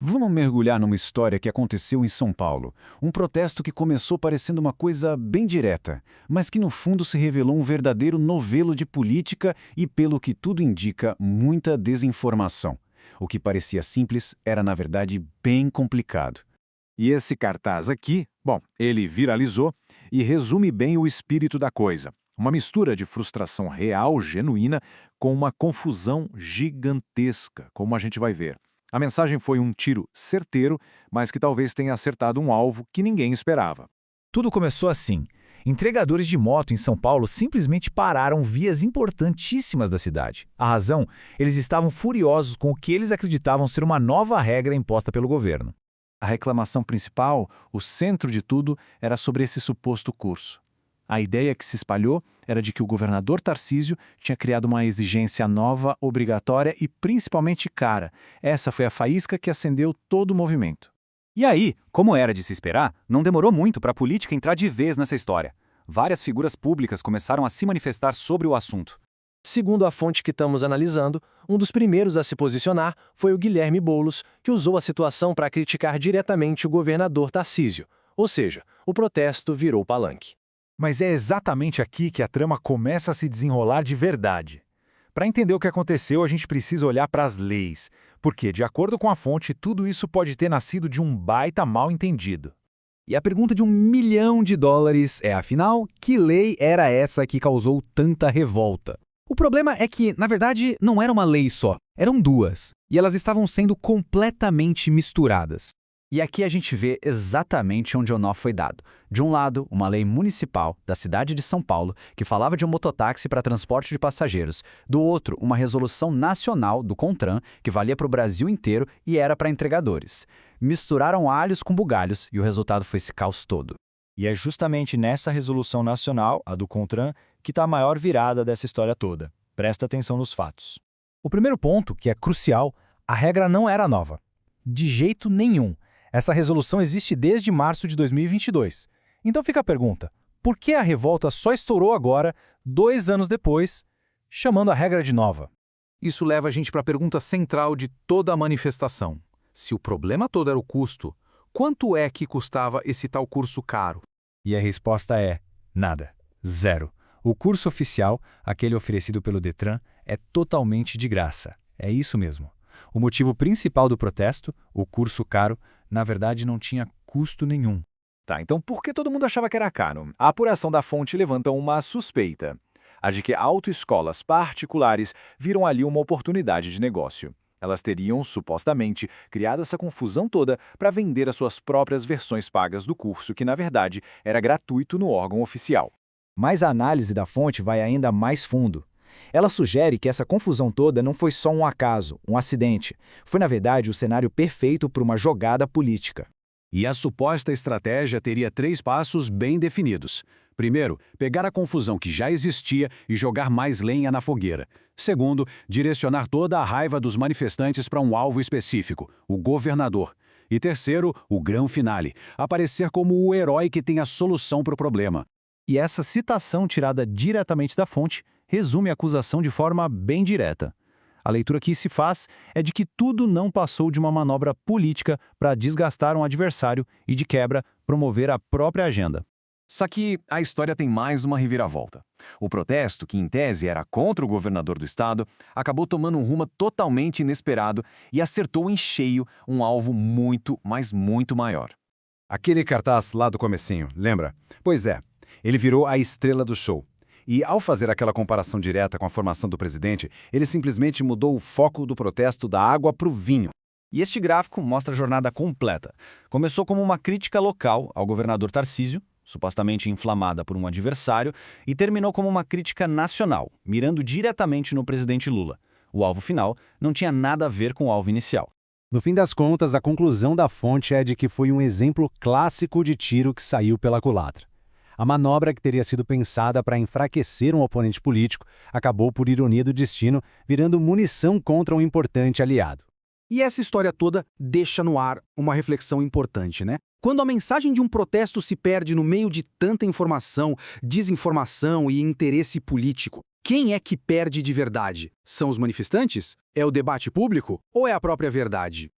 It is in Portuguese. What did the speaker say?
Vamos mergulhar numa história que aconteceu em São Paulo. Um protesto que começou parecendo uma coisa bem direta, mas que no fundo se revelou um verdadeiro novelo de política e, pelo que tudo indica, muita desinformação. O que parecia simples era, na verdade, bem complicado. E esse cartaz aqui, bom, ele viralizou e resume bem o espírito da coisa. Uma mistura de frustração real, genuína, com uma confusão gigantesca, como a gente vai ver. A mensagem foi um tiro certeiro, mas que talvez tenha acertado um alvo que ninguém esperava. Tudo começou assim. Entregadores de moto em São Paulo simplesmente pararam vias importantíssimas da cidade. A razão? Eles estavam furiosos com o que eles acreditavam ser uma nova regra imposta pelo governo. A reclamação principal, o centro de tudo, era sobre esse suposto curso. A ideia que se espalhou era de que o governador Tarcísio tinha criado uma exigência nova, obrigatória e principalmente cara. Essa foi a faísca que acendeu todo o movimento. E aí, como era de se esperar, não demorou muito para a política entrar de vez nessa história. Várias figuras públicas começaram a se manifestar sobre o assunto. Segundo a fonte que estamos analisando, um dos primeiros a se posicionar foi o Guilherme Boulos, que usou a situação para criticar diretamente o governador Tarcísio. Ou seja, o protesto virou palanque. Mas é exatamente aqui que a trama começa a se desenrolar de verdade. Para entender o que aconteceu, a gente precisa olhar para as leis, porque, de acordo com a fonte, tudo isso pode ter nascido de um baita mal-entendido. E a pergunta de $1 milhão é, afinal, que lei era essa que causou tanta revolta? O problema é que, na verdade, não era uma lei só, eram duas, e elas estavam sendo completamente misturadas. E aqui a gente vê exatamente onde o nó foi dado. De um lado, uma lei municipal da cidade de São Paulo, que falava de um mototáxi para transporte de passageiros. Do outro, uma resolução nacional do CONTRAN, que valia para o Brasil inteiro e era para entregadores. Misturaram alhos com bugalhos e o resultado foi esse caos todo. E é justamente nessa resolução nacional, a do CONTRAN, que está a maior virada dessa história toda. Presta atenção nos fatos. O primeiro ponto, que é crucial, a regra não era nova. De jeito nenhum. Essa resolução existe desde março de 2022. Então fica a pergunta, por que a revolta só estourou agora, 2 anos depois, chamando a regra de nova? Isso leva a gente para a pergunta central de toda a manifestação. Se o problema todo era o custo, quanto é que custava esse tal curso caro? E a resposta é nada. Zero. O curso oficial, aquele oferecido pelo Detran, é totalmente de graça. É isso mesmo. O motivo principal do protesto, o curso caro, na verdade não tinha custo nenhum. Tá, então por que todo mundo achava que era caro? A apuração da fonte levanta uma suspeita. A de que autoescolas particulares viram ali uma oportunidade de negócio. Elas teriam, supostamente, criado essa confusão toda para vender as suas próprias versões pagas do curso, que, na verdade, era gratuito no órgão oficial. Mas a análise da fonte vai ainda mais fundo. Ela sugere que essa confusão toda não foi só um acaso, um acidente. Foi, na verdade, o cenário perfeito para uma jogada política. E a suposta estratégia teria 3 passos bem definidos. Primeiro, pegar a confusão que já existia e jogar mais lenha na fogueira. Segundo, direcionar toda a raiva dos manifestantes para um alvo específico, o governador. E terceiro, o grão finale, aparecer como o herói que tem a solução para o problema. E essa citação tirada diretamente da fonte resume a acusação de forma bem direta. A leitura que se faz é de que tudo não passou de uma manobra política para desgastar um adversário e, de quebra, promover a própria agenda. Só que a história tem mais uma reviravolta. O protesto, que em tese era contra o governador do estado, acabou tomando um rumo totalmente inesperado e acertou em cheio um alvo muito, mas muito maior. Aquele cartaz lá do comecinho, lembra? Pois é, ele virou a estrela do show. E, ao fazer aquela comparação direta com a formação do presidente, ele simplesmente mudou o foco do protesto da água para o vinho. E este gráfico mostra a jornada completa. Começou como uma crítica local ao governador Tarcísio, supostamente inflamada por um adversário, e terminou como uma crítica nacional, mirando diretamente no presidente Lula. O alvo final não tinha nada a ver com o alvo inicial. No fim das contas, a conclusão da fonte é de que foi um exemplo clássico de tiro que saiu pela culatra. A manobra que teria sido pensada para enfraquecer um oponente político acabou, por ironia do destino, virando munição contra um importante aliado. E essa história toda deixa no ar uma reflexão importante, né? Quando a mensagem de um protesto se perde no meio de tanta informação, desinformação e interesse político, quem é que perde de verdade? São os manifestantes? É o debate público? Ou é a própria verdade?